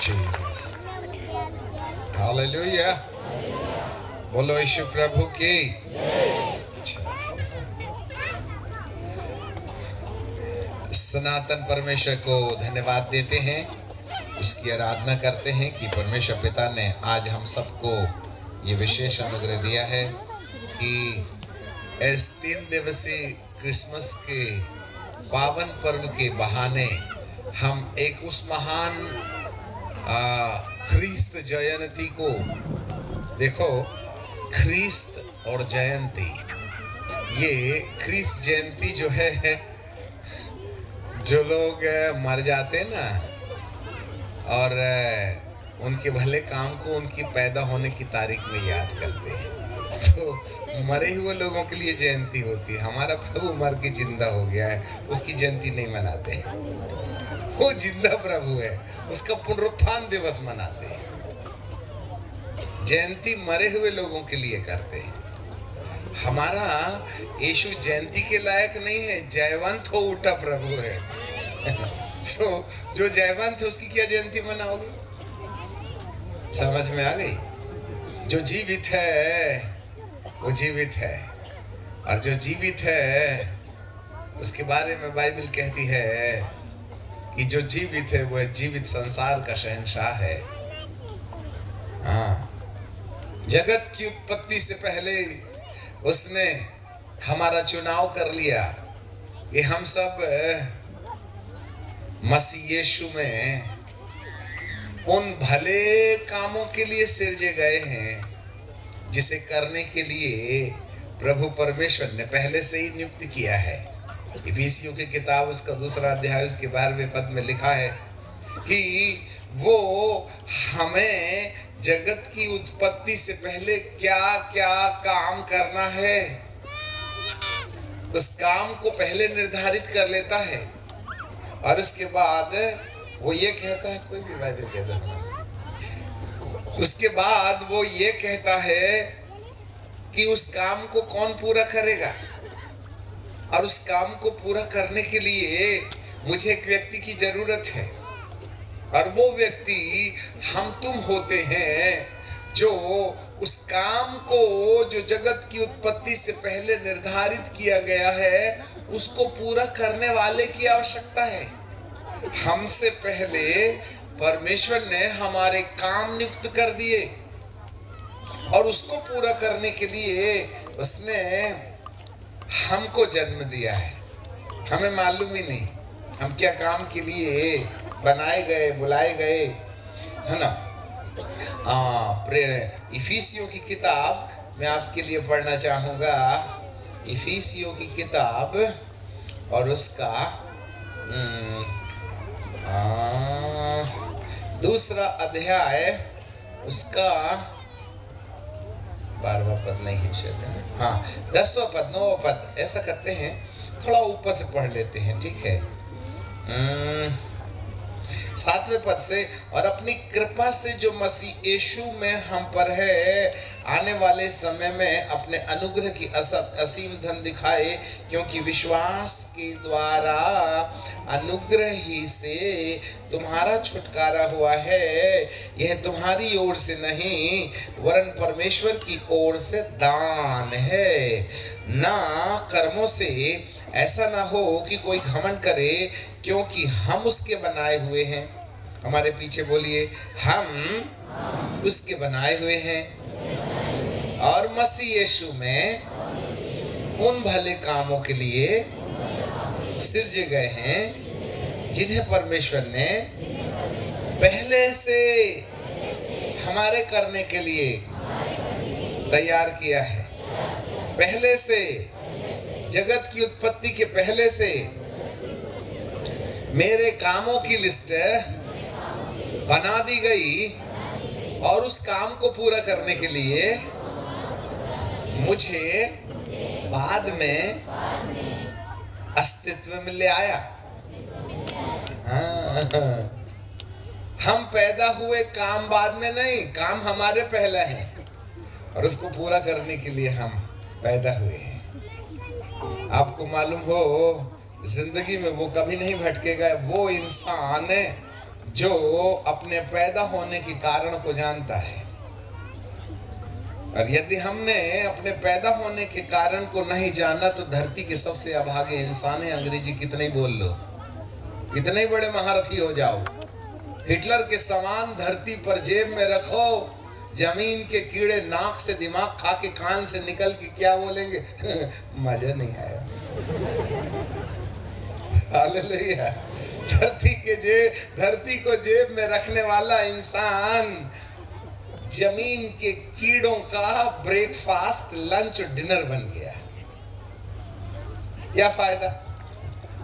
Jesus. Hallelujah. बोलो यीशु प्रभु की। सनातन परमेश्वर को धन्यवाद देते हैं, उसकी आराधना करते हैं कि परमेश्वर पिता ने आज हम सबको ये विशेष अनुग्रह दिया है कि इस 3 दिवसीय क्रिसमस के पावन पर्व के बहाने हम एक उस महान ख्रीस्त जयंती को देखो। ख्रीस्त और जयंती, ये ख्रीस्त जयंती जो है, जो लोग मर जाते हैं ना और उनके भले काम को उनकी पैदा होने की तारीख में याद करते हैं, तो मरे हुए लोगों के लिए जयंती होती है। हमारा प्रभु मर के जिंदा हो गया है, उसकी जयंती नहीं मनाते हैं। वो जिंदा प्रभु है, उसका पुनरुत्थान दिवस मनाते हैं। जयंती मरे हुए लोगों के लिए करते हैं। हमारा यीशु जयंती के लायक नहीं है, जयवंत हो उठा प्रभु है। जो जयवंत है उसकी क्या जयंती मनाओगे? समझ में आ गई? जो जीवित है वो जीवित है, और जो जीवित है उसके बारे में बाइबल कहती है कि जो जीवित है वो जीवित संसार का शहंशाह है। हाँ, जगत की उत्पत्ति से पहले उसने हमारा चुनाव कर लिया कि हम सब मसीह यीशु में उन भले कामों के लिए सिरजे गए हैं जिसे करने के लिए प्रभु परमेश्वर ने पहले से ही नियुक्त किया है। इफिसियों की किताब उसका 2 अध्याय उसके 12वें पद में लिखा है कि वो हमें जगत की उत्पत्ति से पहले क्या क्या काम करना है, उस काम को पहले निर्धारित कर लेता है, और उसके बाद वो ये कहता है, कोई भी बाइबल कहता है, उसके बाद वो ये कहता है कि उस काम को कौन पूरा करेगा, और उस काम को पूरा करने के लिए मुझे एक व्यक्ति की जरूरत है, और वो व्यक्ति हम तुम होते हैं जो उस काम को जो जगत की उत्पत्ति से पहले निर्धारित किया गया है उसको पूरा करने वाले की आवश्यकता है। हमसे पहले परमेश्वर ने हमारे काम नियुक्त कर दिए, और उसको पूरा करने के लिए उसने हमको जन्म दिया है। हमें मालूम ही नहीं हम क्या काम के लिए बनाए गए, बुलाए गए, है ना। इफिसियों की किताब मैं आपके लिए पढ़ना चाहूँगा। इफिसियों की किताब और उसका 2 अध्याय उसका 12वां पद नहीं है शायद, हाँ 10वां पद 9वां पद, ऐसा करते हैं थोड़ा ऊपर से पढ़ लेते हैं, ठीक है। 7वें पद से, और अपनी कृपा से जो मसीह यीशु में हम पर है आने वाले समय में अपने अनुग्रह की असीम धन दिखाए, क्योंकि विश्वास के द्वारा अनुग्रह ही से तुम्हारा छुटकारा हुआ है। यह तुम्हारी ओर से नहीं वरन परमेश्वर की ओर से दान है, ना कर्मों से, ऐसा ना हो कि कोई घमंड करे, क्योंकि हम उसके बनाए हुए हैं। हमारे पीछे बोलिए, हम उसके बनाए हुए हैं और मसीह यीशु में उन भले कामों के लिए सिरजे गए हैं जिन्हें परमेश्वर ने पहले से हमारे करने के लिए तैयार किया है। पहले से, जगत की उत्पत्ति के पहले से मेरे कामों की लिस्ट बना दी गई, और उस काम को पूरा करने के लिए मुझे बाद में अस्तित्व में ले आया। हम पैदा हुए काम बाद में नहीं, काम हमारे पहला है, और उसको पूरा करने के लिए हम पैदा हुए हैं। आपको मालूम हो जिंदगी में वो कभी नहीं भटकेगा। वो इंसान जो अपने पैदा होने के कारण को जानता है। और यदि हमने अपने पैदा होने के कारण को नहीं जाना तो धरती के सबसे अभागे इंसान है। अंग्रेजी कितने ही बोल लो, कितने ही बड़े महारथी हो जाओ, हिटलर के समान धरती पर जेब में रखो, जमीन के कीड़े नाक से दिमाग खा के कान से निकल के क्या बोलेंगे? मजा नहीं आया। हालेलुया। धरती को जेब में रखने वाला इंसान जमीन के कीड़ों का ब्रेकफास्ट, लंच और डिनर बन गया। क्या फायदा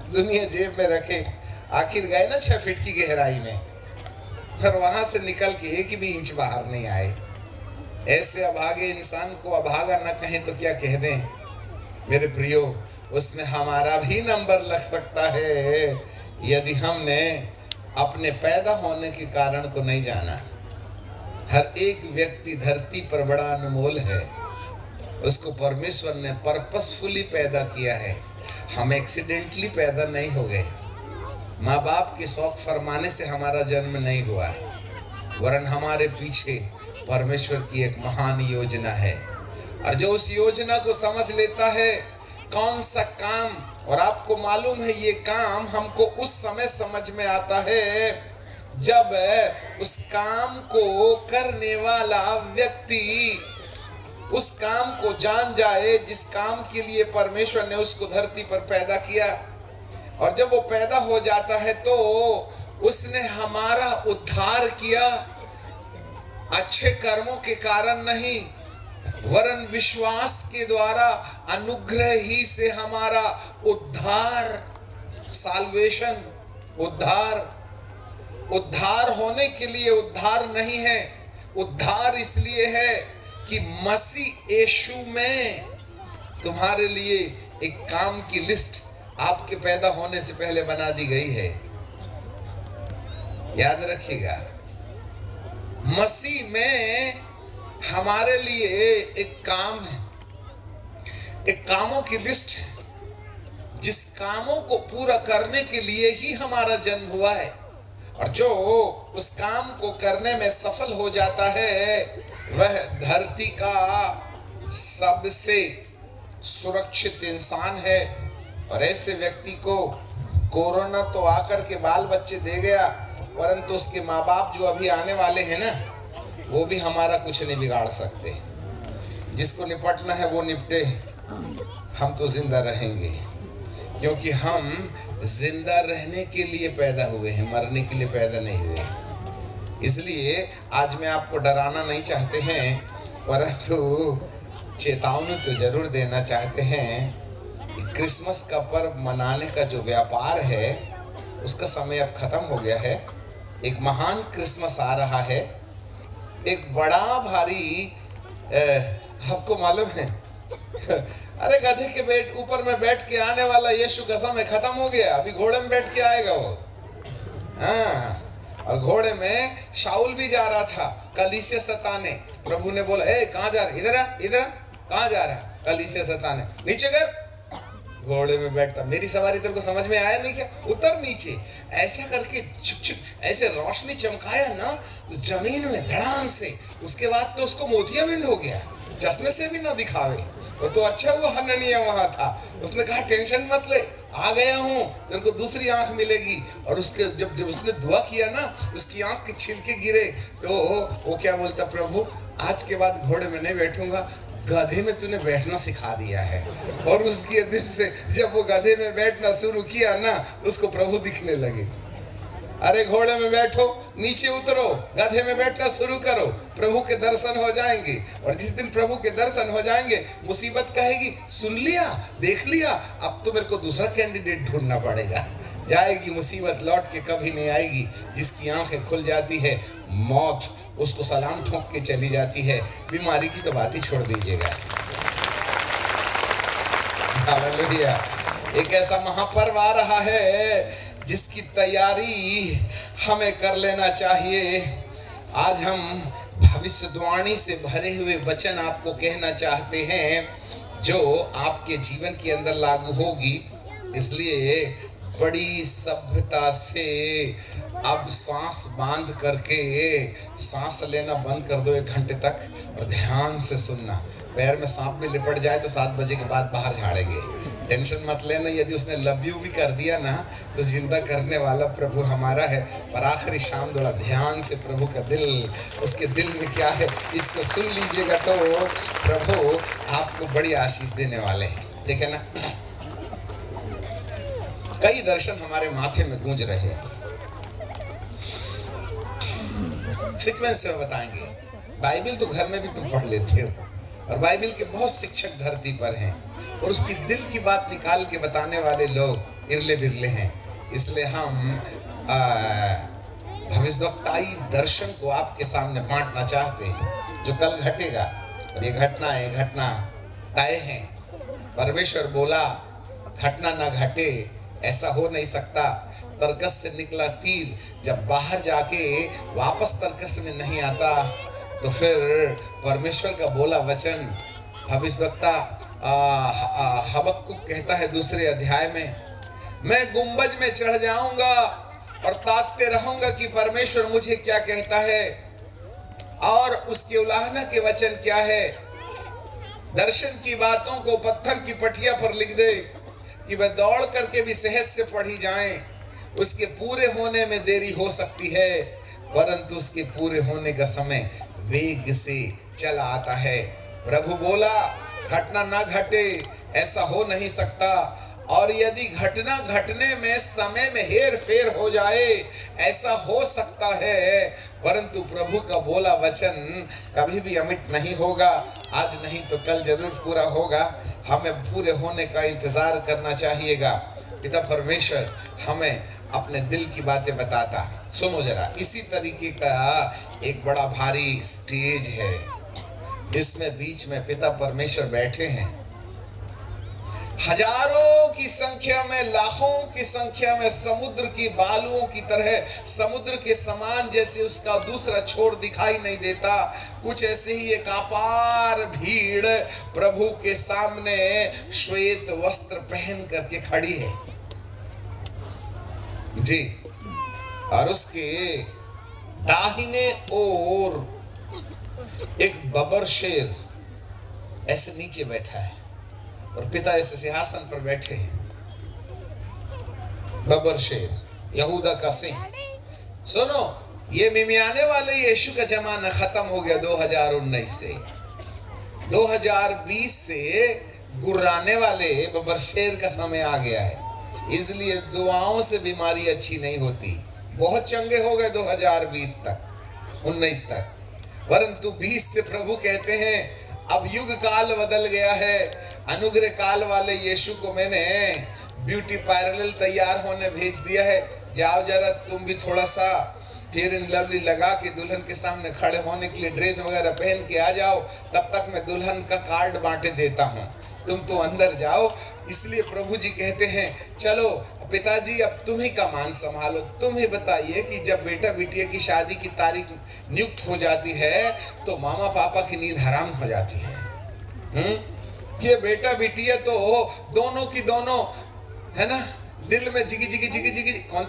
दुनिया जेब में रखे, आखिर गए ना 6 फीट की गहराई में, पर वहां से निकल के 1 भी इंच बाहर नहीं आए। ऐसे अभागे इंसान को अभागा न कहें तो क्या कह दें? मेरे प्रियो, उसमें हमारा भी नंबर लग सकता है यदि हमने अपने पैदा होने के कारण को नहीं जाना। हर एक व्यक्ति धरती पर बड़ा अनमोल है, उसको परमेश्वर ने पर्पसफुली पैदा किया है। हम एक्सीडेंटली पैदा नहीं हो गए, माँ बाप के शौक फरमाने से हमारा जन्म नहीं हुआ, वरन हमारे पीछे परमेश्वर की एक महान योजना है। और जो उस योजना को समझ लेता है कौन सा काम, और आपको मालूम है ये काम हमको उस समय समझ में आता है जब उस काम को करने वाला व्यक्ति उस काम को जान जाए जिस काम के लिए परमेश्वर ने उसको धरती पर पैदा किया। और जब वो पैदा हो जाता है तो उसने हमारा उद्धार किया, अच्छे कर्मों के कारण नहीं, वरन विश्वास के द्वारा, अनुग्रह ही से हमारा उद्धार, साल्वेशन, उद्धार होने के लिए उद्धार नहीं है, उद्धार इसलिए है कि मसीह यीशु में तुम्हारे लिए एक काम की लिस्ट आपके पैदा होने से पहले बना दी गई है। याद रखिएगा, मसीह में हमारे लिए एक काम है, एक कामों की लिस्ट है, जिस कामों को पूरा करने के लिए ही हमारा जन्म हुआ है। और जो उस काम को करने में सफल हो जाता है वह धरती का सबसे सुरक्षित इंसान है। और ऐसे व्यक्ति को कोरोना तो आकर के बाल बच्चे दे गया, परंतु उसके माँ बाप जो अभी आने वाले हैं ना, वो भी हमारा कुछ नहीं बिगाड़ सकते। जिसको निपटना है वो निपटे, हम तो जिंदा रहेंगे, क्योंकि हम जिंदा रहने के लिए पैदा हुए हैं, मरने के लिए पैदा नहीं हुए। इसलिए आज मैं आपको डराना नहीं चाहते हैं, परंतु चेतावनी तो जरूर देना चाहते हैं। क्रिसमस का पर्व मनाने का जो व्यापार है उसका समय अब खत्म हो गया है। एक महान क्रिसमस आ रहा है, एक बड़ा भारी आपको मालूम है अरे गधे के ऊपर में बैठ के आने वाला यीशु का समय खत्म हो गया, अभी घोड़े में बैठ के आएगा वो। हाँ, और घोड़े में शाऊल भी जा रहा था कलीसिया सताने। प्रभु ने बोला, ए कहाँ जा रहा, इधर आ, इधर आ, कहाँ जा रहा है? कलीसिया सताने। नीचे कर। घोड़े में बैठता, मेरी सवारी तेरे को समझ में आया नहीं क्या? उतर नीचे। ऐसा करके छुक छुक ऐसे रोशनी चमकाया ना तो जमीन में धड़ाम से, उसके बाद तो उसको मोतियाबिंद हो गया, चश्मे से भी ना दिखावे। वो तो अच्छा हुआ हननिया वहां था, उसने कहा टेंशन मत ले, आ गया हूँ, तेरे को दूसरी आंख मिलेगी। और उसके जब उसने दुआ किया ना, उसकी आंख के छिलके गिरे तो वो क्या बोलता, प्रभु आज के बाद घोड़े में नहीं बैठूंगा, गधे में तूने बैठना सिखा दिया है। और उसके दिन से जब वो गधे में बैठना शुरू किया ना तो उसको प्रभु दिखने लगे। अरे घोड़े में बैठो, नीचे उतरो, गधे में बैठना शुरू करो, प्रभु के दर्शन हो जाएंगे। और जिस दिन प्रभु के दर्शन हो जाएंगे, मुसीबत कहेगी, सुन लिया, देख लिया, अब तो मेरे को दूसरा कैंडिडेट ढूंढना पड़ेगा। जाएगी मुसीबत, लौट के कभी नहीं आएगी। जिसकी आंखें खुल जाती है, मौत उसको सलाम ठोक के चली जाती है। बीमारी की तो बात ही छोड़ दीजिएगा। हालेलुया। एक ऐसा महापर्व आ रहा है जिसकी तैयारी हमें कर लेना चाहिए। आज हम भविष्यवाणी से भरे हुए वचन आपको कहना चाहते हैं जो आपके जीवन के अंदर लागू होगी। इसलिए बड़ी सभ्यता से अब सांस बांध करके सांस लेना बंद कर दो 1 घंटे तक और ध्यान से सुनना। पैर में सांप भी लिपट जाए तो 7 बजे के बाद बाहर झाड़ेंगे, टेंशन मत लेना। यदि उसने लव यू भी कर दिया ना तो जिंदा करने वाला प्रभु हमारा है। पर आखिरी शाम थोड़ा ध्यान से प्रभु का दिल, उसके दिल में क्या है इसको सुन लीजिएगा तो प्रभु आपको बड़ी आशीष देने वाले हैं। ठीक है ना। कई दर्शन हमारे माथे में गूंज रहे हैं, सीक्वेंस में बताएंगे। बाइबल तो घर में भी तुम पढ़ लेते हो और बाइबल के बहुत शिक्षक धरती पर हैं और उसकी दिल की बात निकाल के बताने वाले लोग इरले बिरले हैं। इसलिए हम भविष्यवक्ताई दर्शन को आपके सामने बांटना चाहते हैं जो कल घटेगा। और ये घटना तय है। परमेश्वर बोला घटना ना घटे, ऐसा हो नहीं सकता। तर्कस से निकला तीर जब बाहर जाके वापस तर्कस में नहीं आता तो फिर परमेश्वर का बोला वचन भविष्यवक्ता हबक्कुक कहता है 2 अध्याय में, मैं गुंबज में चढ़ जाऊंगा और ताकते रहूंगा कि परमेश्वर मुझे क्या कहता है और उसके उलाहना के वचन क्या है। दर्शन की बातों को पत्थर की पटिया पर लिख दे कि वह दौड़ करके भी सहज से पढ़ी जाएं। उसके पूरे होने में देरी हो सकती है परंतु उसके पूरे होने का समय वेग से चला आता है। प्रभु बोला घटना ना घटे, ऐसा हो नहीं सकता। और यदि घटना घटने में समय में हेर फेर हो जाए ऐसा हो सकता है, परंतु प्रभु का बोला वचन कभी भी अमिट नहीं होगा। आज नहीं तो कल जरूर पूरा होगा। हमें पूरे होने का इंतजार करना चाहिएगा। पिता परमेश्वर हमें अपने दिल की बातें बताता। सुनो जरा, इसी तरीके का एक बड़ा भारी स्टेज है जिसमें बीच में पिता परमेश्वर बैठे हैं। हजारों की संख्या में, लाखों की संख्या में समुद्र की बालुओं की तरह, समुद्र के समान जैसे उसका दूसरा छोर दिखाई नहीं देता, कुछ ऐसे ही एक अपार भीड़ प्रभु के सामने श्वेत वस्त्र पहन करके खड़ी है जी। और उसके दाहिने ओर एक बबर शेर ऐसे नीचे बैठा है और पिता ऐसे सिंहासन पर बैठे हैं। बबर शेर, यहूदा का सिंह। सुनो, ये मिमियाने वाले यीशु का जमाना खत्म हो गया 2019 से। 2020 से गुर्राने वाले बबर शेर का समय आ गया है। इसलिए दुआओं से बीमारी अच्छी नहीं होती। बहुत चंगे हो गए 2020 तक, 19 तक, परंतु 20 से प्रभु कहते हैं अब युग काल बदल गया है। अनुग्रह काल वाले यीशु को मैंने ब्यूटी पैरेलल तैयार होने भेज दिया है। जाओ जरा तुम भी थोड़ा सा फेयर एंड लवली लगा के दुल्हन के सामने खड़े होने के लिए ड्रेस वगैरह पहन के आ जाओ। तब तक मैं दुल्हन का कार्ड बांटे देता हूँ, तुम तो अंदर जाओ। इसलिए प्रभु जी कहते हैं चलो पिताजी अब तुम ही का मान संभालो। तुम ही बताइए कि जब बेटा बिटिया की शादी की तारीख नियुक्त हो जाती है तो मामा पापा की नींद हराम हो जाती है। ये बेटा बिटिया तो दोनों की दोनों है ना, दिल में जिगी जिगी जिगी जिगी। कौन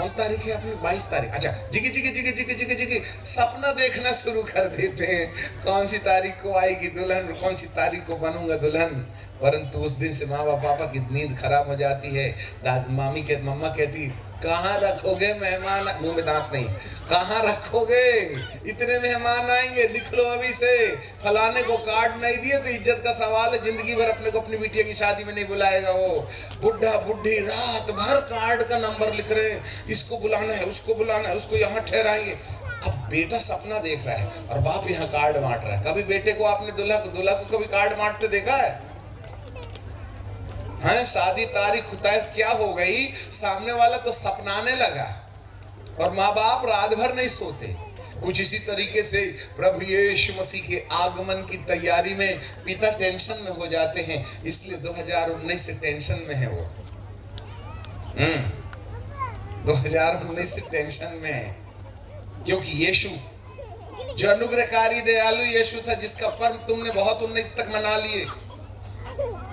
तारीख है अपनी? 22 तारीख। अच्छा, जिगी जिगी जिगी जिगी जिगी जिगी सपना देखना शुरू कर देते हैं कौन सी तारीख को आएगी दुल्हन, कौन सी तारीख को बनूंगा दुल्हन। परंतु उस दिन से माँ पापा की नींद खराब हो जाती है। मम्मा कहती कहाँ रखोगे मेहमान, मुंह में दांत नहीं, कहाँ रखोगे, इतने मेहमान आएंगे, लिख लो अभी से। फलाने को कार्ड नहीं दिए तो इज्जत का सवाल है, जिंदगी भर अपने को अपनी बिटिया की शादी में नहीं बुलाएगा वो। बुढ़ा बुढ़ी रात भर कार्ड का नंबर लिख रहे हैं, इसको बुलाना है, उसको बुलाना है, उसको यहाँ ठहराएंगे। अब बेटा सपना देख रहा है और बाप यहाँ कार्ड बांट रहा है। कभी बेटे को आपने दूल्हा को कभी कार्ड बांटते देखा है? हाँ, शादी तारीख तय क्या हो गई, सामने वाला तो सपनाने लगा और माँ बाप रात भर नहीं सोते। कुछ इसी तरीके से प्रभु यीशु मसीह के आगमन की तैयारी में पिता टेंशन में हो जाते हैं। इसलिए 2019 से टेंशन में है वो। 2019 से टेंशन में है क्योंकि यीशु जो अनुग्रहकारी दयालु यीशु था जिसका पर्व तुमने बहुत 19 तक मना लिए,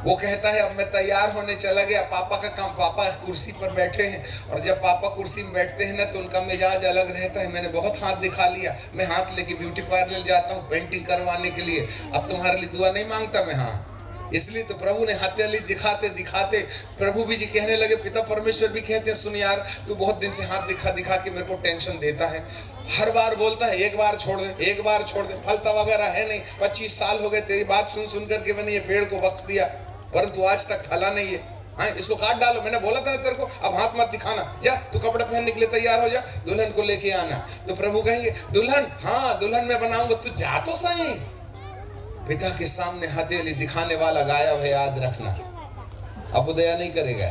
वो कहता है अब मैं तैयार होने चला गया, पापा का काम, पापा कुर्सी पर बैठे हैं, और जब पापा कुर्सी में बैठते हैं ना तो उनका मिजाज अलग रहता है। मैंने बहुत हाथ दिखा लिया, मैं हाथ लेके ब्यूटी पार्लर जाता हूँ पेंटिंग करवाने के लिए, अब तुम्हारे लिए दुआ नहीं मांगता मैं। हाँ, इसलिए तो प्रभु ने हथेली दिखाते दिखाते प्रभु भी जी कहने लगे, पिता परमेश्वर भी कहते हैं सुन यार, तू बहुत दिन से हाथ दिखा दिखा के मेरे को टेंशन देता है, हर बार बोलता है एक बार छोड़ दे, एक बार छोड़ दे, फलता वगैरह है नहीं, 25 साल हो गए तेरी बात सुन सुन करके मैंने ये पेड़ को वक्त दिया, परंतु आज तक फला नहीं है। हाँ, इसको काट डालो, मैंने बोला था तेरे को, अब हाथ मत दिखाना, जा तू कपड़े पहनने के लिए तैयार हो जा, दुल्हन को लेके आना। तो प्रभु कहेंगे दुल्हन, हाँ दुल्हन मैं बनाऊंगा, तू जा तो सही। पिता के सामने हथेली दिखाने वाला गायब है, याद रखना, अब दया नहीं करेगा।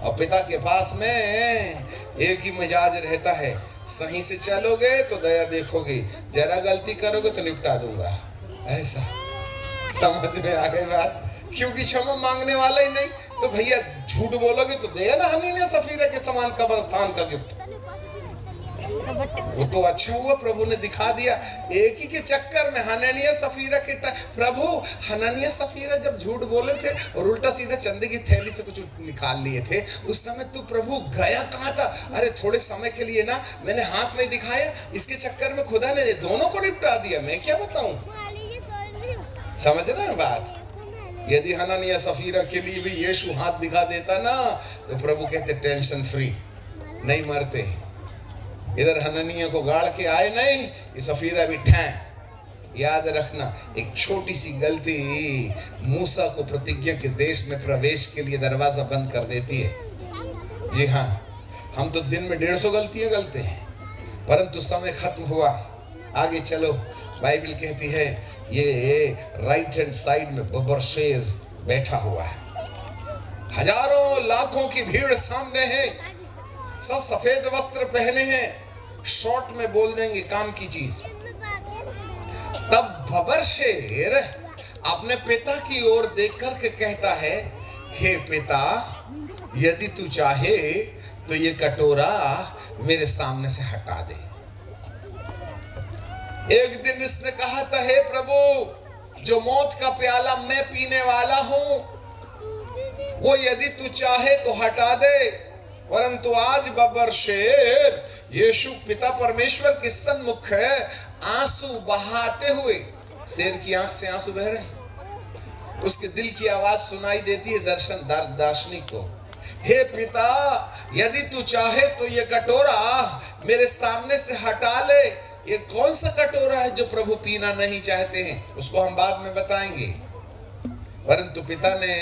और पिता के पास में एक ही मिजाज रहता है, सही से चलोगे तो दया देखोगे, जरा गलती करोगे तो निपटा दूंगा, ऐसा। समझ में आ गई बात? क्योंकि क्षमा मांगने वाला ही नहीं, तो भैया झूठ बोलोगे तो देगा ना हनीनिया सफीरा के समान कब्रिस्तान का गिफ्ट। वो तो अच्छा हुआ प्रभु ने दिखा दिया, एक ही के चक्कर में हननिया सफीरा के प्रभु हननिया सफीरा जब झूठ बोले थे और उल्टा सीधा चंदे की थैली से कुछ निकाल लिए थे, उस समय तू प्रभु गया कहाँ था? अरे थोड़े समय के लिए ना मैंने हाथ नहीं दिखाया, इसके चक्कर में खुदा ने दोनों को निपटा दिया, मैं क्या बताऊं। समझ रहे हैं बात? यदि हननिया सफीरा के लिए भी यीशु हाथ दिखा देता ना तो प्रभु कहते टेंशन फ्री, नहीं मरते। इधर हननिया को गाड़ के आए नहीं, ये सफीरा भी ठैं। याद रखना, एक छोटी सी गलती मूसा को प्रतिज्ञा के देश में प्रवेश के लिए दरवाजा बंद कर देती है। जी हाँ, हम तो दिन में 150 गलतियां गलते हैं, परंतु समय खत्म हुआ, आगे चलो। बाइबल कहती है ये राइट हैंड साइड में बब्बर शेर बैठा हुआ है, हजारों लाखों की भीड़ सामने है, सब सफेद वस्त्र पहने हैं, शॉर्ट में बोल देंगे काम की चीज। तब बब्बर शेर अपने पिता की ओर देख करके कहता है, हे पिता, यदि तू चाहे तो ये कटोरा मेरे सामने से हटा दे। एक दिन इसने कहा था, हे प्रभु, जो मौत का प्याला मैं पीने वाला हूं वो यदि तू चाहे तो हटा दे, परंतु आज बब्बर शेर यीशु पिता परमेश्वर के सन्मुख है, आंसू बहाते हुए, शेर की आंख से आंसू बह रहे हैं, उसके दिल की आवाज सुनाई देती है दार्शनिक को, हे पिता, यदि तू चाहे तो ये कटोरा मेरे सामने से हटा ले। ये कौन सा कटोरा है जो प्रभु पीना नहीं चाहते हैं, उसको हम बाद में बताएंगे। परंतु पिता ने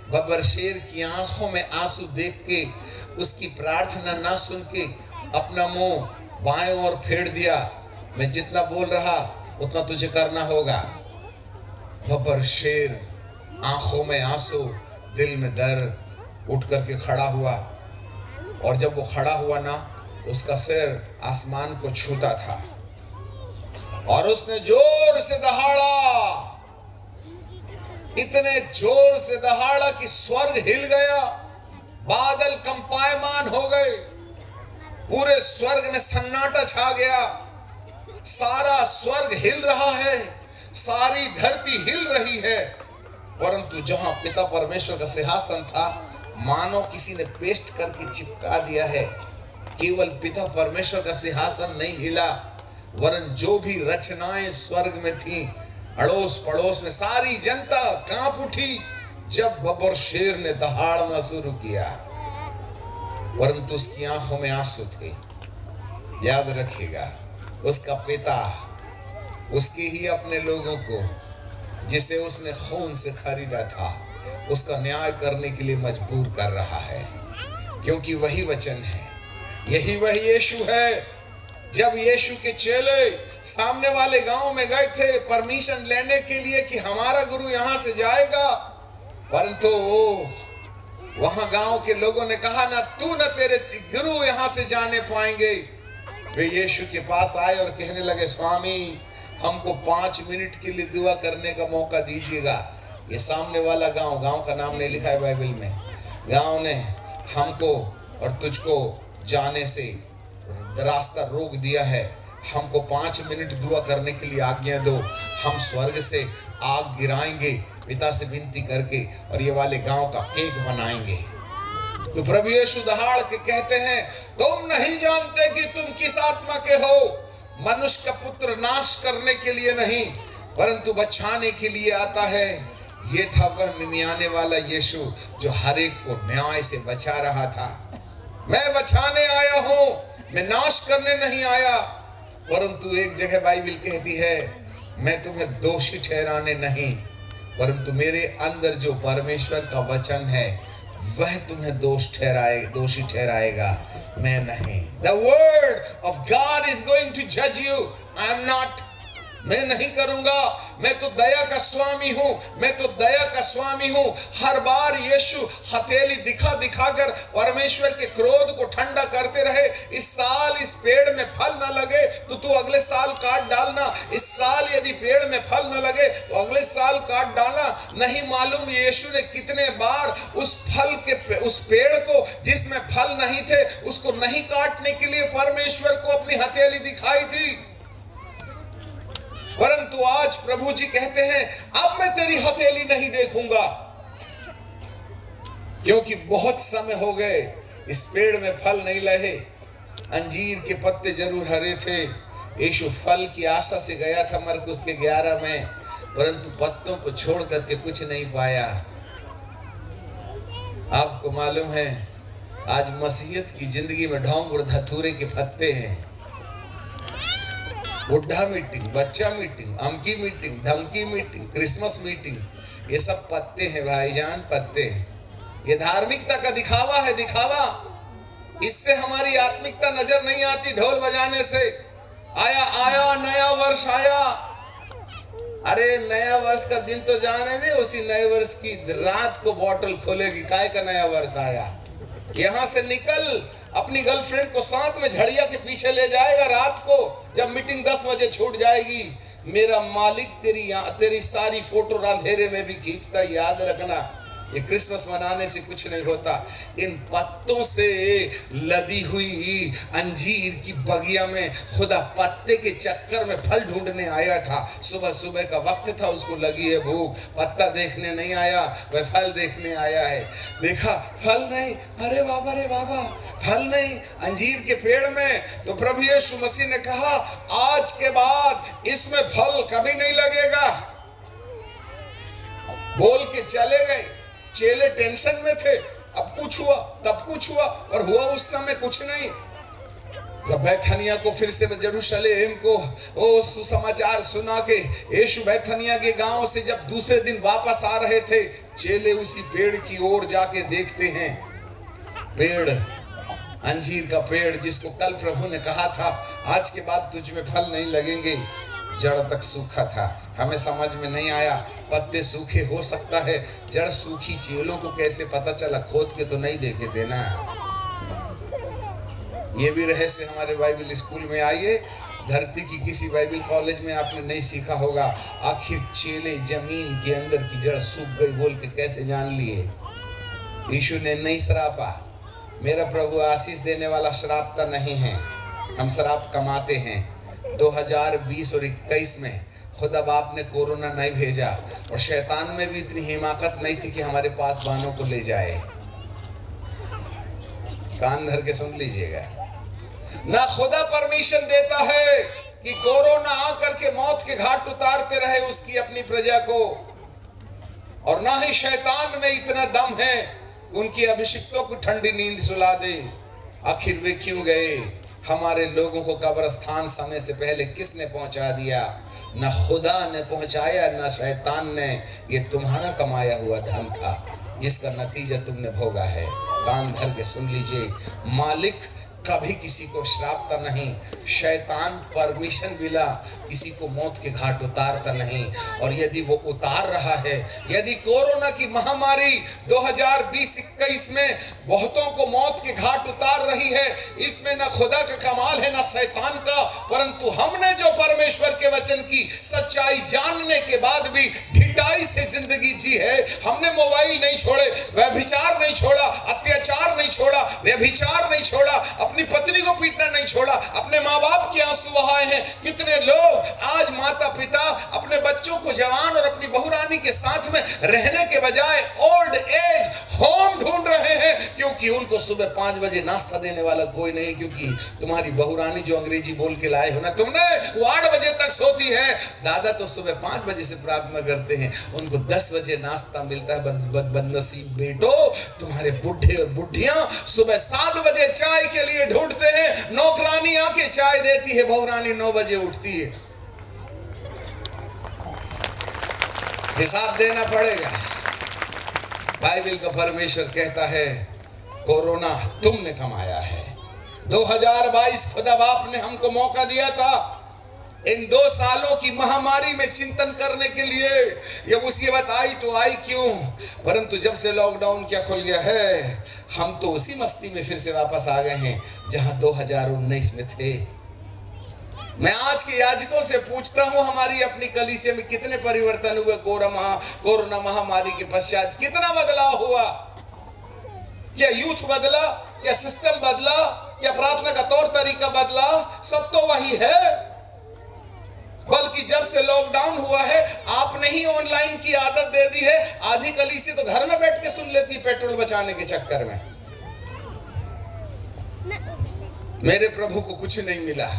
बब्बर शेर की आंखों में आंसू देख के, उसकी प्रार्थना ना सुन के अपना मुंह बाएं ओर फेर दिया, मैं जितना बोल रहा उतना तुझे करना होगा। बब्बर शेर आंखों में आंसू, दिल में दर्द, उठ करके खड़ा हुआ, और जब वो खड़ा हुआ ना, उसका सिर आसमान को छूता था, और उसने जोर से दहाड़ा, इतने जोर से दहाड़ा कि स्वर्ग हिल गया, बादल कंपायमान हो गए, पूरे स्वर्ग में सन्नाटा छा गया, सारा स्वर्ग हिल रहा है, सारी धरती हिल रही है। परंतु जहां पिता परमेश्वर का सिंहासन था, मानो किसी ने पेस्ट करके चिपका दिया है। केवल पिता परमेश्वर का सिंहासन नहीं हिला, वरन जो भी रचनाएं स्वर्ग में थी, अड़ोस पड़ोस में सारी जनता कांप उठी जब बब्बर शेर ने दहाड़ना शुरू किया, परंतु उसकी आंखों में आंसू थे। याद रखिएगा, उसका पिता उसके ही अपने लोगों को, जिसे उसने खून से खरीदा था, उसका न्याय करने के लिए मजबूर कर रहा है, क्योंकि वही वचन है, यही वही यीशु है। जब यीशु के चेले सामने वाले गांव में गए थे परमिशन लेने के लिए कि हमारा गुरु यहां से जाएगा, परंतु वहां गांव के लोगों ने कहा, ना तू ना तेरे गुरु यहां से जाने पाएंगे। वे यीशु के पास आए और कहने लगे, स्वामी, हमको 5 मिनट के लिए दुआ करने का मौका दीजिएगा। ये सामने वाला गांव का नाम नहीं लिखा है बाइबल में, गांव ने हमको और तुझको जाने से रास्ता रोक दिया है, हमको 5 मिनट दुआ करने के लिए आज्ञा दो, हम स्वर्ग से आग गिराएंगे पिता से विनती करके और ये वाले गांव का केक बनाएंगे। तो प्रभु यीशु दहाड़ के कहते हैं, तुम नहीं जानते कि तुम किस आत्मा के हो। मनुष्य का पुत्र नाश करने के लिए नहीं परंतु बचाने के लिए आता है। ये था वह मिमियाने वाला यीशु जो हर एक को न्याय से बचा रहा था। मैं बचाने आया हूं, मैं नाश करने नहीं आया। परंतु एक जगह बाइबल कहती है, मैं तुम्हें दोषी ठहराने नहीं परंतु मेरे अंदर जो परमेश्वर का वचन है वह तुम्हें दोषी ठहराएगा, मैं नहीं। The word of God is going to judge you. I am not. मैं नहीं करूंगा। मैं तो दया का स्वामी हूं, मैं तो दया का स्वामी हूं। हर बार यीशु हथेली दिखा दिखाकर परमेश्वर के क्रोध को ठंडा करते रहे। इस साल इस पेड़ में फल न लगे तो तू अगले साल काट डालना। इस साल यदि पेड़ में फल न लगे तो अगले साल काट डालना। नहीं मालूम यीशु ने कितने बार उस पेड़ को जिसमें फल नहीं थे उसको नहीं काटने के लिए परमेश्वर को अपनी हथेली दिखाई थी। परंतु आज प्रभु जी कहते हैं, अब मैं तेरी हथेली नहीं देखूंगा, क्योंकि बहुत समय हो गए इस पेड़ में फल नहीं लगे। अंजीर के पत्ते जरूर हरे थे। यीशु फल की आशा से गया था मरकुस के 11 में, परंतु पत्तों को छोड़ करके कुछ नहीं पाया। आपको मालूम है आज मसीहत की जिंदगी में ढोंग और धतूरे के पत्ते हैं। बुढ़ा मीटिंग, बच्चा मीटिंग, अमकी मीटिंग, धमकी मीटिंग, क्रिसमस मीटिंग, ये सब पत्ते हैं भाईजान, पत्ते हैं। ये धार्मिकता का दिखावा है, दिखावा। इससे हमारी आत्मिकता नजर नहीं आती। ढोल बजाने से आया नया वर्ष आया। अरे नया वर्ष का दिन तो जाने दे, उसी नए वर्ष की रात को बोतल खोलेगी, काय का नया वर्ष आया। यहां से निकल, अपनी गर्लफ्रेंड को साथ में झड़िया के पीछे ले जाएगा रात को, जब मीटिंग 10 बजे छूट जाएगी। मेरा मालिक तेरी सारी फोटो अंधेरे में भी खींचता, याद रखना। ये क्रिसमस मनाने से कुछ नहीं होता। इन पत्तों से लदी हुई अंजीर की बगिया में खुदा पत्ते के चक्कर में फल ढूंढने आया था। सुबह सुबह का वक्त था, उसको लगी है भूख। पत्ता देखने नहीं आया, वह फल देखने आया है। देखा फल नहीं, अरे बाबा फल नहीं अंजीर के पेड़ में। तो प्रभु यीशु मसीह ने कहा, आज के बाद इसमें फल कभी नहीं लगेगा। बोल के चले गए। चेले टेंशन में थे, अब कुछ हुआ तब कुछ हुआ, और हुआ उस समय कुछ नहीं। जब बैथनिया को फिर से यरूशलेम को सुसमाचार सुना के यीशु बैथनिया के गांव से जब दूसरे दिन वापस आ रहे थे, चेले उसी पेड़ की ओर जाके देखते हैं। पेड़, अंजीर का पेड़, जिसको कल प्रभु ने कहा था आज के बाद तुझ में फल नहीं लगेंगे, जड़ तक सूखा था। हमें समझ में नहीं आया, पत्ते सूखे हो सकता है, जड़ सूखी। चेलों को कैसे पता चला? खोद के तो नहीं देखे थे ना। ये भी रहस्य हमारे बाइबल स्कूल में आइए। धरती की किसी बाइबल कॉलेज में आपने नहीं सीखा होगा। आखिर चेले जमीन के अंदर की जड़ सूख गई बोल के कैसे जान लिए? यीशु ने नहीं श्रापा। मेरा प्रभु आशीष देने वाला श्रापता नहीं है, हम श्राप कमाते हैं। 2020 और 21 में खुदा बाप ने कोरोना नहीं भेजा, और शैतान में भी इतनी हिमाकत नहीं थी कि हमारे पास बानों को ले जाए। कान धर के सुन लीजिएगा, ना खुदा परमिशन देता है कि कोरोना आकर के मौत के घाट उतारते रहे उसकी अपनी प्रजा को, और ना ही शैतान में इतना दम है उनकी अभिषिक्तों को ठंडी नींद सुला दे। आखिर वे क्यों गए? हमारे लोगों को कब्रिस्तान समय से पहले किसने पहुंचा दिया? न खुदा ने पहुंचाया, न शैतान ने। ये तुम्हारा कमाया हुआ धन था जिसका नतीजा तुमने भोगा है। कान धर के सुन लीजिए, मालिक कभी किसी को श्रापता नहीं। शैतान परमिशन बिना किसी को मौत के घाट उतारता नहीं। और यदि वो उतार रहा है, यदि कोरोना की महामारी 2020-21 इसमें बहुतों को मौत के घाट उतार रही है। इसमें न खुदा का कमाल है न शैतान का, परंतु हमने जो परमेश्वर के वचन की सच्चाई जानने के बाद भी ढिठाई से जिंदगी जी है। हमने मोबाइल नहीं छोड़े, व्यभिचार नहीं छोड़ा, अत्याचार नहीं छोड़ा, व्यभिचार नहीं छोड़ा, अपनी पत्नी को पीटना नहीं छोड़ा, अपने माँ बाप के आंसू बहाए हैं। कितने लोग आज माता पिता अपने बच्चों को जवान और अपनी बहुरानी के साथ में रहने के बजाय ओल्ड एज होम ढूंढ रहे हैं, क्योंकि उनको सुबह 5 बजे नाश्ता देने वाला कोई नहीं। क्योंकि तुम्हारी बहुरानी जो अंग्रेजी बोल के लाए हो ना तुमने, वो 8 बजे तक सोती है। दादा तो सुबह 5 बजे से प्रार्थना करते हैं, उनको 10 बजे नाश्ता मिलता है। बदनसीब बेटो, तुम्हारे बुढ़े और बुढ़ियां सुबह 7 बजे चाय के लिए ढूंढते हैं। नौकरानी आके चाय देती है, बहुरानी 9 बजे उठती है। हिसाब देना पड़ेगा। बाइबल का परमेश्वर कहता है कोरोना तुमने कमाया है। 2022 खुदा बाप ने हमको मौका दिया था इन 2 सालों की महामारी में चिंतन करने के लिए। ये मुसीबत आई तो आई क्यों, परंतु जब से लॉकडाउन क्या खुल गया है, हम तो उसी मस्ती में फिर से वापस आ गए हैं जहां 2019 में थे। मैं आज के याजकों से पूछता हूं, हमारी अपनी कलीसिया में कितने परिवर्तन हुए कोरोना महामारी के पश्चात? कितना बदलाव हुआ? क्या यूथ बदला? क्या सिस्टम बदला? क्या प्रार्थना का तौर तरीका बदला? सब तो वही है। बल्कि जब से लॉकडाउन हुआ है, आपने ही ऑनलाइन की आदत दे दी है। आधी कलीसिया तो घर में बैठ के सुन लेती पेट्रोल बचाने के चक्कर में। मेरे प्रभु को कुछ नहीं मिला,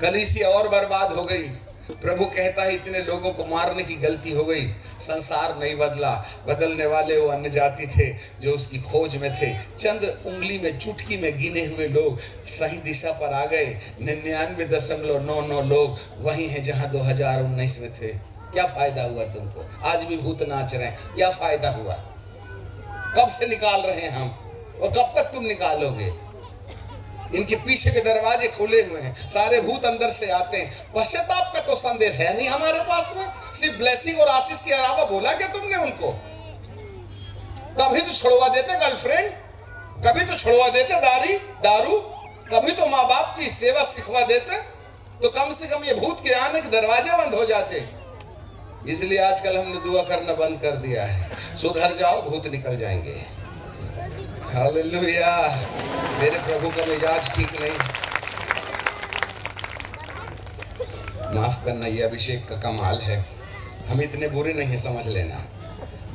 कलीसिया और बर्बाद हो गई। प्रभु कहता है इतने लोगों को मारने की गलती हो गई। संसार नहीं बदला, बदलने वाले वो अन्य जाति थे जो उसकी खोज में थे। चंद उंगली में चुटकी में गिने हुए लोग सही दिशा पर आ गए। 99.99 लोग वही हैं जहां 2019 में थे। क्या फायदा हुआ तुमको? आज भी भूत नाच रहे हैं, क्या फायदा हुआ? कब से निकाल रहे हैं हम, और कब तक तुम निकालोगे? इनके पीछे के दरवाजे खुले हुए हैं, सारे भूत अंदर से आते हैं। पश्चाताप का तो संदेश है नहीं हमारे पास में। सिर्फ ब्लेसिंग और आशीष के अलावा बोला क्या तुमने उनको? कभी तो छुड़वा देते गर्लफ्रेंड, कभी तो छुड़वा देते दारू, कभी तो माँ बाप की सेवा सिखवा देते, तो कम से कम ये भूत के आने के दरवाजे बंद हो जाते। इसलिए आजकल हमने दुआ करना बंद कर दिया है। सुधर जाओ, भूत निकल जाएंगे। हालेलुया। मेरे प्रभु का मिजाज ठीक नहीं। माफ करना, ये अभिषेक का कमाल है। हम इतने बुरे नहीं, समझ लेना।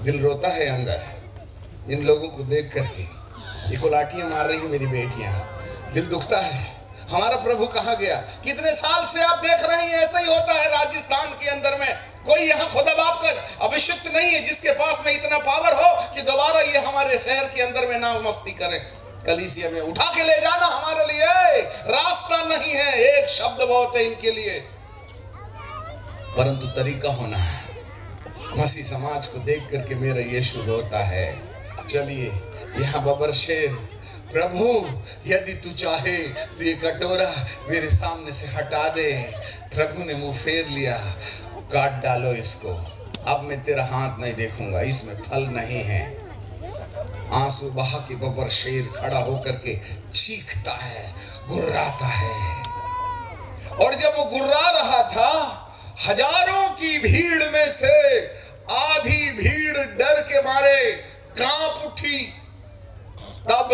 दिल रोता है अंदर इन लोगों को देख करके। ये कुलाटियां मार रही हैं मेरी बेटियां, दिल दुखता है। हमारा प्रभु कहाँ गया? कितने साल से आप देख रहे हैं ऐसा ही होता है राजस्थान के अंदर में। कोई यहाँ खुदा बाप का अभिषिक्त नहीं है जिसके पास में इतना पावर हो कि दोबारा ये हमारे शहर के अंदर में ना मस्ती करे। कलीसिया में उठा के ले जाना हमारे लिए रास्ता नहीं है। एक शब्द बहुत है इनके लिए, परंतु तरीका होना है। मसीह समाज को देख करके मेरा यीशु रोता है। चलिए यहाँ बबर शेर, प्रभु यदि तू चाहे तो ये कटोरा मेरे सामने से हटा दे। प्रभु ने मुंह फेर लिया, काट डालो इसको, अब मैं तेरा हाथ नहीं देखूंगा, इसमें फल नहीं है। आंसू बहा के बबर शेर खड़ा होकर के चीखता है, गुर्राता है। और जब वो गुर्रा रहा था, हजारों की भीड़ में से आधी भीड़ डर के मारे कांप उठी। तब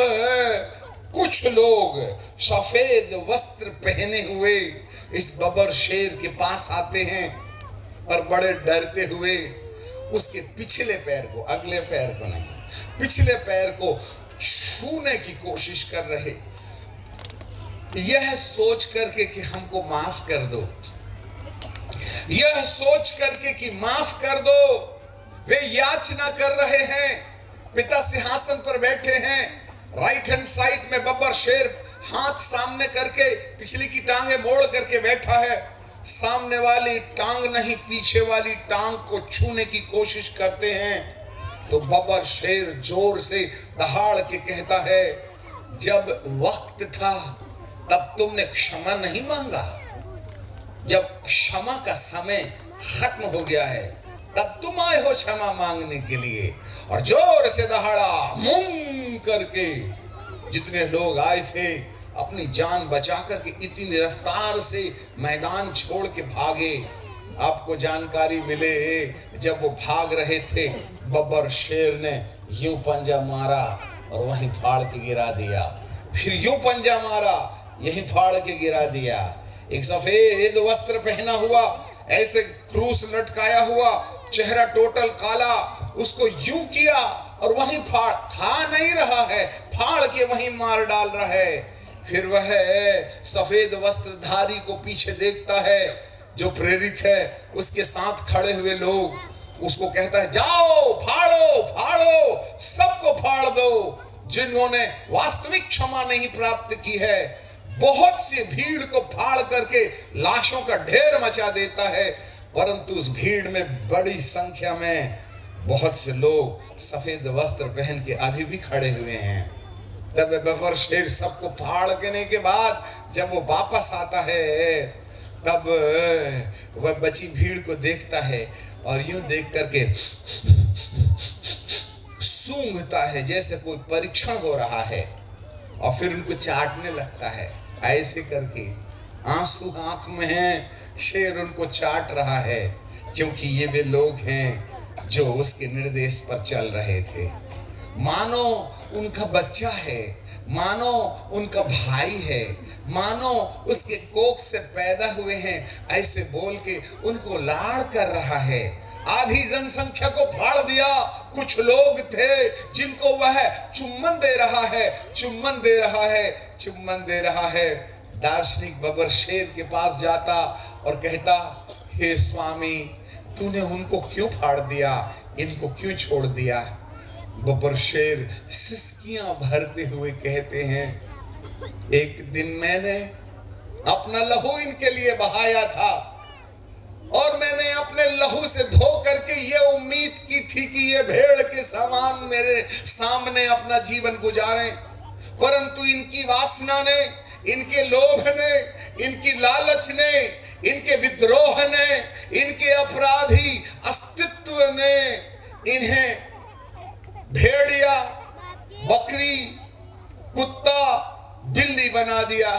कुछ लोग सफेद वस्त्र पहने हुए इस बबर शेर के पास आते हैं और बड़े डरते हुए उसके पिछले पैर को, अगले पैर को नहीं, पिछले पैर को छूने की कोशिश कर रहे, यह सोच करके कि हमको माफ कर दो, यह सोच करके कि माफ कर दो। वे याचना कर रहे हैं। पिता सिंहासन पर बैठे हैं, राइट हैंड साइड में बब्बर शेर हाथ सामने करके पिछली की टांगे मोड़ करके बैठा है। सामने वाली टांग नहीं, पीछे वाली टांग को छूने की कोशिश करते हैं। तो बब्बर शेर जोर से दहाड़ के कहता है, जब वक्त था तब तुमने क्षमा नहीं मांगा, जब क्षमा का समय खत्म हो गया है तब तुम आए हो क्षमा मांगने के लिए। और जोर से दहाड़ा, मुंह करके जितने लोग आए थे अपनी जान बचा करके इतनी रफ्तार से मैदान छोड़ के भागे। आपको जानकारी मिले जब वो भाग रहे थे बब्बर शेर ने यूं पंजा मारा और वहीं फाड़ के गिरा दिया, फिर यूं पंजा मारा यहीं फाड़ के गिरा दिया। एक सफेद वस्त्र पहना हुआ, ऐसे क्रूस लटकाया हुआ, चेहरा टोटल काला, उसको यूं किया और वहीं फाड़, खा नहीं रहा है, फाड़ के वहीं मार डाल रहा है। फिर वह सफेद वस्त्रधारी को पीछे देखता है, जो प्रेरित है उसके साथ खड़े हुए लोग, उसको कहता है जाओ फाड़ो फाड़ो, सबको फाड़ दो। जिन्होंने वास्तविक क्षमा नहीं प्राप्त की है, बहुत सी भीड़ को फाड़ करके लाशों का ढेर मचा देता है, परंतु उस भीड़ में बड़ी संख्या में बहुत से लोग सफेद वस्त्र पहन के अभी भी खड़े हुए हैं। तब बब्बर शेर सबको फाड़ देने के बाद जब वो वापस आता है, तब वह बची भीड़ को देखता है और यूं देख करके सूंघता है जैसे कोई परीक्षण हो रहा है, और फिर उनको चाटने लगता है। ऐसे करके आंसू आंख में है, शेर उनको चाट रहा है, क्योंकि ये वे लोग हैं जो उसके निर्देश पर चल रहे थे। मानो उनका बच्चा है, मानो उनका भाई है, मानो उसके कोख से पैदा हुए हैं, ऐसे बोल के उनको लाड़ कर रहा है। आधी जनसंख्या को फाड़ दिया। कुछ लोग थे जिनको वह चुम्बन दे रहा है, चुम्बन दे रहा है, चुम्बन दे रहा है। दार्शनिक बब्बर शेर के पास जाता और कहता, हे स्वामी, तूने उनको क्यों फाड़ दिया, इनको क्यों छोड़ दिया? बब्बर शेर सिसकियां भरते हुए कहते हैं, एक दिन मैंने अपना लहू इनके लिए बहाया था और मैंने अपने लहू से धो करके ये उम्मीद की थी कि ये भेड़ के समान मेरे सामने अपना जीवन गुजारें, परंतु इनकी वासना ने, इनके लोभ ने, इनकी लालच ने, इनके विद्रोह ने, इनके अपराधी अस्तित्व ने इन्हें भेड़िया, बकरी, कुत्ता, बिल्ली बना दिया।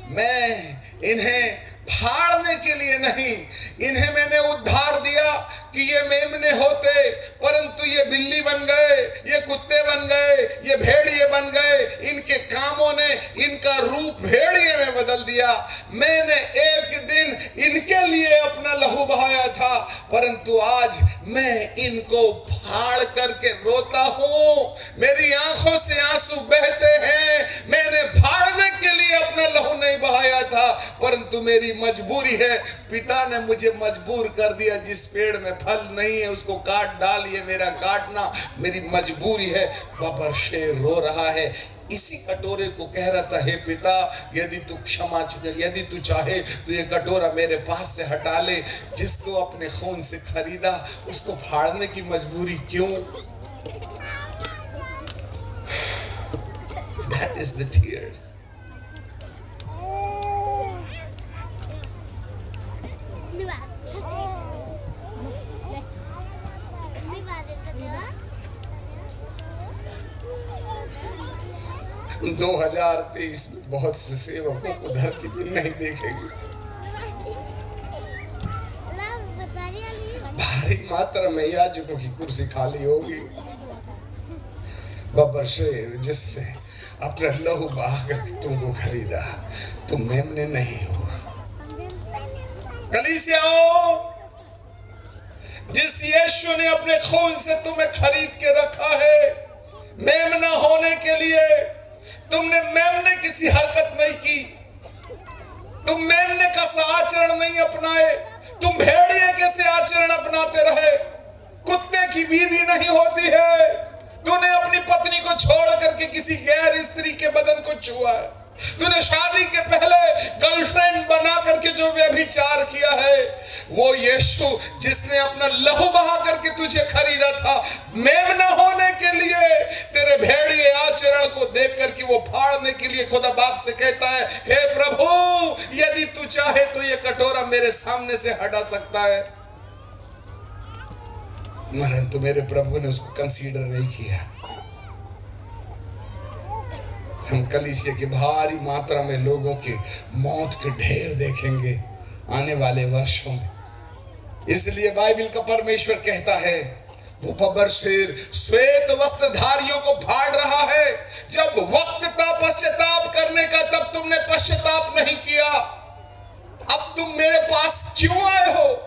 मैं इन्हें फाड़ने के लिए नहीं, इन्हें मैंने उद्धार दिया कि ये मेमने होते, परंतु ये बिल्ली बन गए, ये कुत्ते बन गए, ये भेड़िए बन गए। इनके कामों ने इनका रूप भेड़िए में बदल दिया। मैंने एक दिन इनके लिए अपना लहू बहाया था, परंतु आज मैं इनको फाड़ करके रोता हूं। मेरी आंखों से आंसू बहते हैं। मैंने फाड़ने के लिए अपना लहू नहीं बहाया था, परंतु मेरी मजबूरी है। पिता ने मुझे मजबूर कर दिया, जिस पेड़ में फल नहीं है उसको काट डाल, ये मेरा काटना मेरी मजबूरी है। बब्बर शेर रो रहा है, इसी कटोरे को कह रहा था, हे पिता, यदि तू क्षमा, यदि तू चाहे तो ये कटोरा मेरे पास से हटा ले। जिसको अपने खून से खरीदा उसको फाड़ने की मजबूरी क्यों? That is the tears. इन 2023 में बहुत से सेवकों को धरती पर नहीं देखेगी। भारी मात्रा में याजकों की कुर्सी खाली होगी। बब्बर शेर जिसने अपना लहू बहाकर तुमको खरीदा, तुम मेमने नहीं हो। कलीसियाओं, जिस यीशु ने अपने खून से तुम्हें खरीद के रखा है मेमना होने के लिए, तुमने मेमने किसी हरकत नहीं की, तुम मेमने का सा आचरण नहीं अपनाए, तुम भेड़िए कैसे आचरण अपनाते रहे। कुत्ते की बीवी नहीं होती है। तूने अपनी पत्नी को छोड़ करके किसी गैर स्त्री के बदन को छुआ है। तूने शादी के पहले गर्लफ्रेंड बना करके जो व्यभिचार किया है, वो यीशु जिसने अपना लहू बहा करके तुझे खरीदा था मेमना होने के लिए, तेरे भेड़िए आचरण को देख करके वो फाड़ने के लिए खुदा बाप से कहता है, हे प्रभु, यदि तू चाहे तो ये कटोरा मेरे सामने से हटा सकता है। परंतु मेरे प्रभु ने उसको कंसीडर नहीं किया। हम कलीसिया की भारी मात्रा में लोगों के मौत के ढेर देखेंगे आने वाले वर्षों में। इसलिए बाइबल का परमेश्वर कहता है, वो बब्बर शेर श्वेत वस्त्रधारियों को फाड़ रहा है। जब वक्त था पश्चाताप करने का, तब तुमने पश्चाताप नहीं किया। अब तुम मेरे पास क्यों आए हो?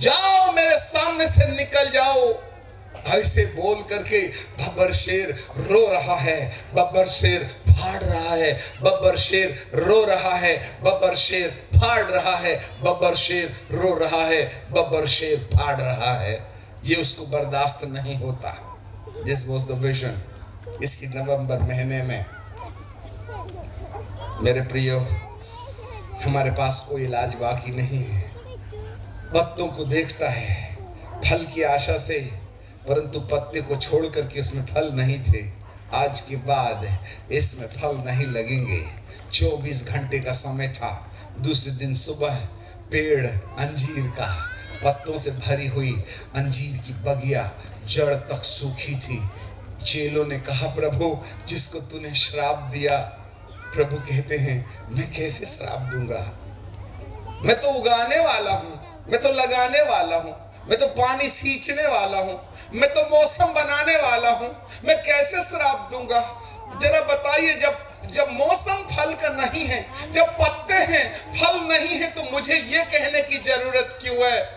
जाओ, मेरे सामने से निकल जाओ। ऐसे बोल करके बब्बर शेर रो रहा है, बब्बर शेर फाड़ रहा है, बब्बर शेर रो रहा है, बब्बर शेर फाड़ रहा है, बब्बर शेर रो रहा है, बब्बर शेर फाड़ रहा है। ये उसको बर्दाश्त नहीं होता। This was the vision. इसकी नवंबर महीने में मेरे प्रियो, हमारे पास कोई इलाज बाकी नहीं है। पत्तों को देखता है फल की आशा से, परंतु पत्ते को छोड़ करके उसमें फल नहीं थे। आज के बाद इसमें फल नहीं लगेंगे। 24 घंटे का समय था। दूसरे दिन सुबह पेड़ अंजीर का पत्तों से भरी हुई अंजीर की बगिया जड़ तक सूखी थी। चेलों ने कहा, प्रभु जिसको तूने श्राप दिया। प्रभु कहते हैं, मैं कैसे श्राप दूंगा? मैं तो उगाने वाला हूं, मैं तो लगाने वाला हूं, मैं तो पानी सींचने वाला हूं, मैं तो मौसम बनाने वाला हूं, मैं कैसे श्राप दूंगा? जरा बताइए, जब मौसम फल का नहीं है, जब पत्ते हैं फल नहीं है, तो मुझे ये कहने की जरूरत क्यों है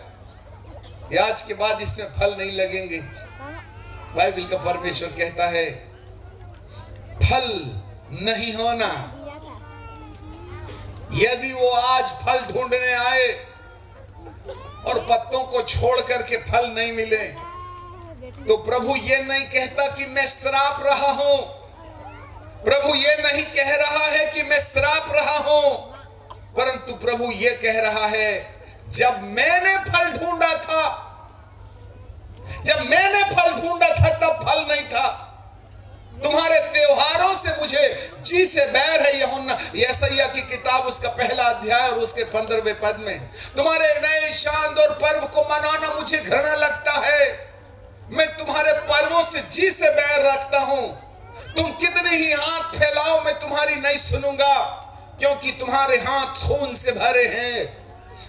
आज के बाद इसमें फल नहीं लगेंगे? बाइबल का परमेश्वर कहता है, फल नहीं होना। यदि वो आज फल ढूंढने आए और पत्तों को छोड़ करके फल नहीं मिले, तो प्रभु ये नहीं कहता कि मैं श्राप रहा हूं। प्रभु ये नहीं कह रहा है कि मैं श्राप रहा हूं, परंतु प्रभु ये कह रहा है, जब मैंने फल ढूंढा था, तब फल नहीं था। तुम्हारे त्योहारों से मुझे जी से बैर है। यूहन्ना यशायाह की किताब उसका पहला अध्याय और उसके 15वें पद में, तुम्हारे नए चांद और पर्व को मनाना मुझे घृणा लगता है। मैं तुम्हारे पर्वों से जी से बैर रखता हूं। तुम कितने ही हाथ फैलाओ, मैं तुम्हारी नहीं सुनूंगा, क्योंकि तुम्हारे हाथ खून से भरे हैं।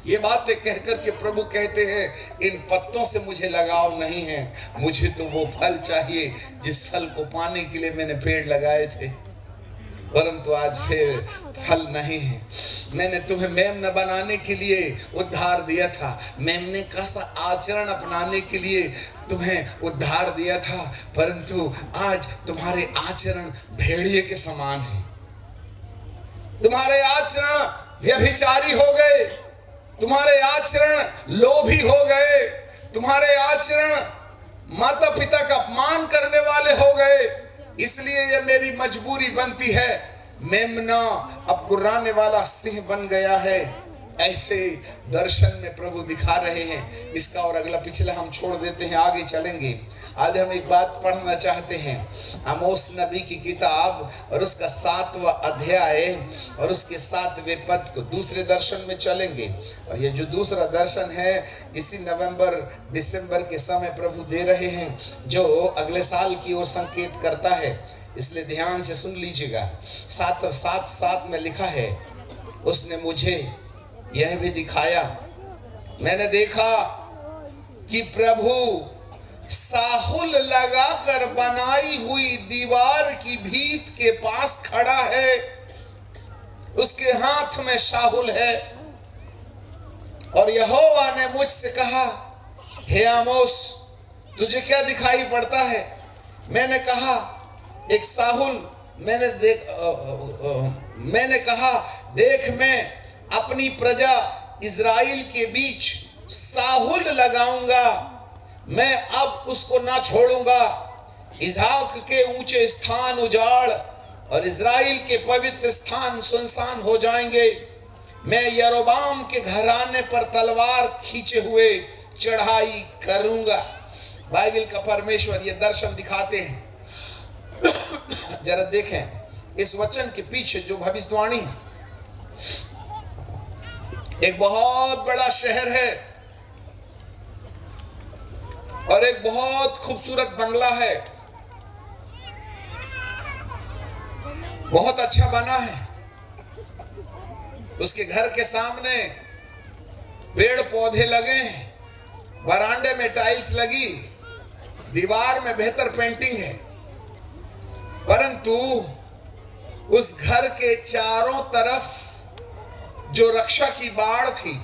ये बातें कहकर के प्रभु कहते हैं, इन पत्तों से मुझे लगाव नहीं है, मुझे तो वो फल चाहिए जिस फल को पाने के लिए मैंने पेड़ लगाए थे, परंतु आज फिर फल नहीं है। मैंने तुम्हें मेमना बनाने के लिए उद्धार दिया था, मेमने का सा आचरण अपनाने के लिए तुम्हें उद्धार दिया था, परंतु आज तुम्हारे आचरण भेड़िए के समान है। तुम्हारे आचरण व्यभिचारी हो गए, तुम्हारे आचरण लोभी हो गए, तुम्हारे आचरण माता पिता का अपमान करने वाले हो गए। इसलिए ये मेरी मजबूरी बनती है। मेमना अब गुर्राने वाला सिंह बन गया है। ऐसे दर्शन में प्रभु दिखा रहे हैं। इसका और अगला पिछला हम छोड़ देते हैं, आगे चलेंगे। आज हम एक बात पढ़ना चाहते हैं, आमोस नबी की किताब और उसका 7वां अध्याय और उसके 7वें पद को। दूसरे दर्शन में चलेंगे, और ये जो दूसरा दर्शन है इसी नवंबर दिसंबर के समय प्रभु दे रहे हैं, जो अगले साल की ओर संकेत करता है। इसलिए ध्यान से सुन लीजिएगा। 7:7 में लिखा है, उसने मुझे यह भी दिखाया, मैंने देखा कि प्रभु साहुल लगाकर बनाई हुई दीवार की भीत के पास खड़ा है। उसके हाथ में शाहुल है। और यहोवा ने मुझसे कहा, हे आमोस, तुझे क्या दिखाई पड़ता है? मैंने कहा, एक साहुल। मैंने कहा, देख, मैं अपनी प्रजा इज़राइल के बीच साहुल लगाऊंगा, मैं अब उसको ना छोड़ूंगा। इसहाक के ऊंचे स्थान उजाड़ और इज़राइल के पवित्र स्थान सुनसान हो जाएंगे। मैं यरोबाम के घराने पर तलवार खींचे हुए चढ़ाई करूंगा। बाइबल का परमेश्वर ये दर्शन दिखाते हैं। जरा देखें इस वचन के पीछे जो भविष्यवाणी है। एक बहुत बड़ा शहर है और एक बहुत खूबसूरत बंगला है। बहुत अच्छा बना है। उसके घर के सामने पेड़ पौधे लगे हैं, बरामदे में टाइल्स लगी, दीवार में बेहतर पेंटिंग है, परंतु उस घर के चारों तरफ जो रक्षा की बाड़ थी,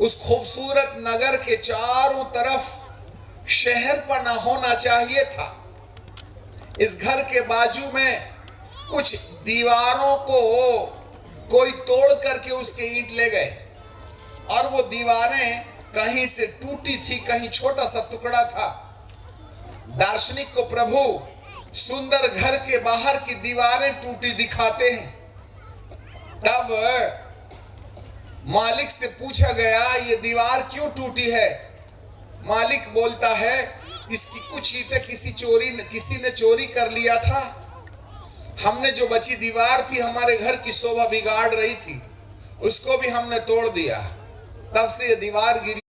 उस खूबसूरत नगर के चारों तरफ शहरपना होना चाहिए था। इस घर के बाजू में कुछ दीवारों को कोई तोड़ करके उसके ईंट ले गए और वो दीवारें कहीं से टूटी थी, कहीं छोटा सा टुकड़ा था। दार्शनिक को प्रभु सुंदर घर के बाहर की दीवारें टूटी दिखाते हैं। तब मालिक से पूछा गया, ये दीवार क्यों टूटी है? मालिक बोलता है, इसकी कुछ ईंटें किसी ने चोरी कर लिया था। हमने जो बची दीवार थी, हमारे घर की शोभा बिगाड़ रही थी, उसको भी हमने तोड़ दिया। तब से ये दीवार गिरी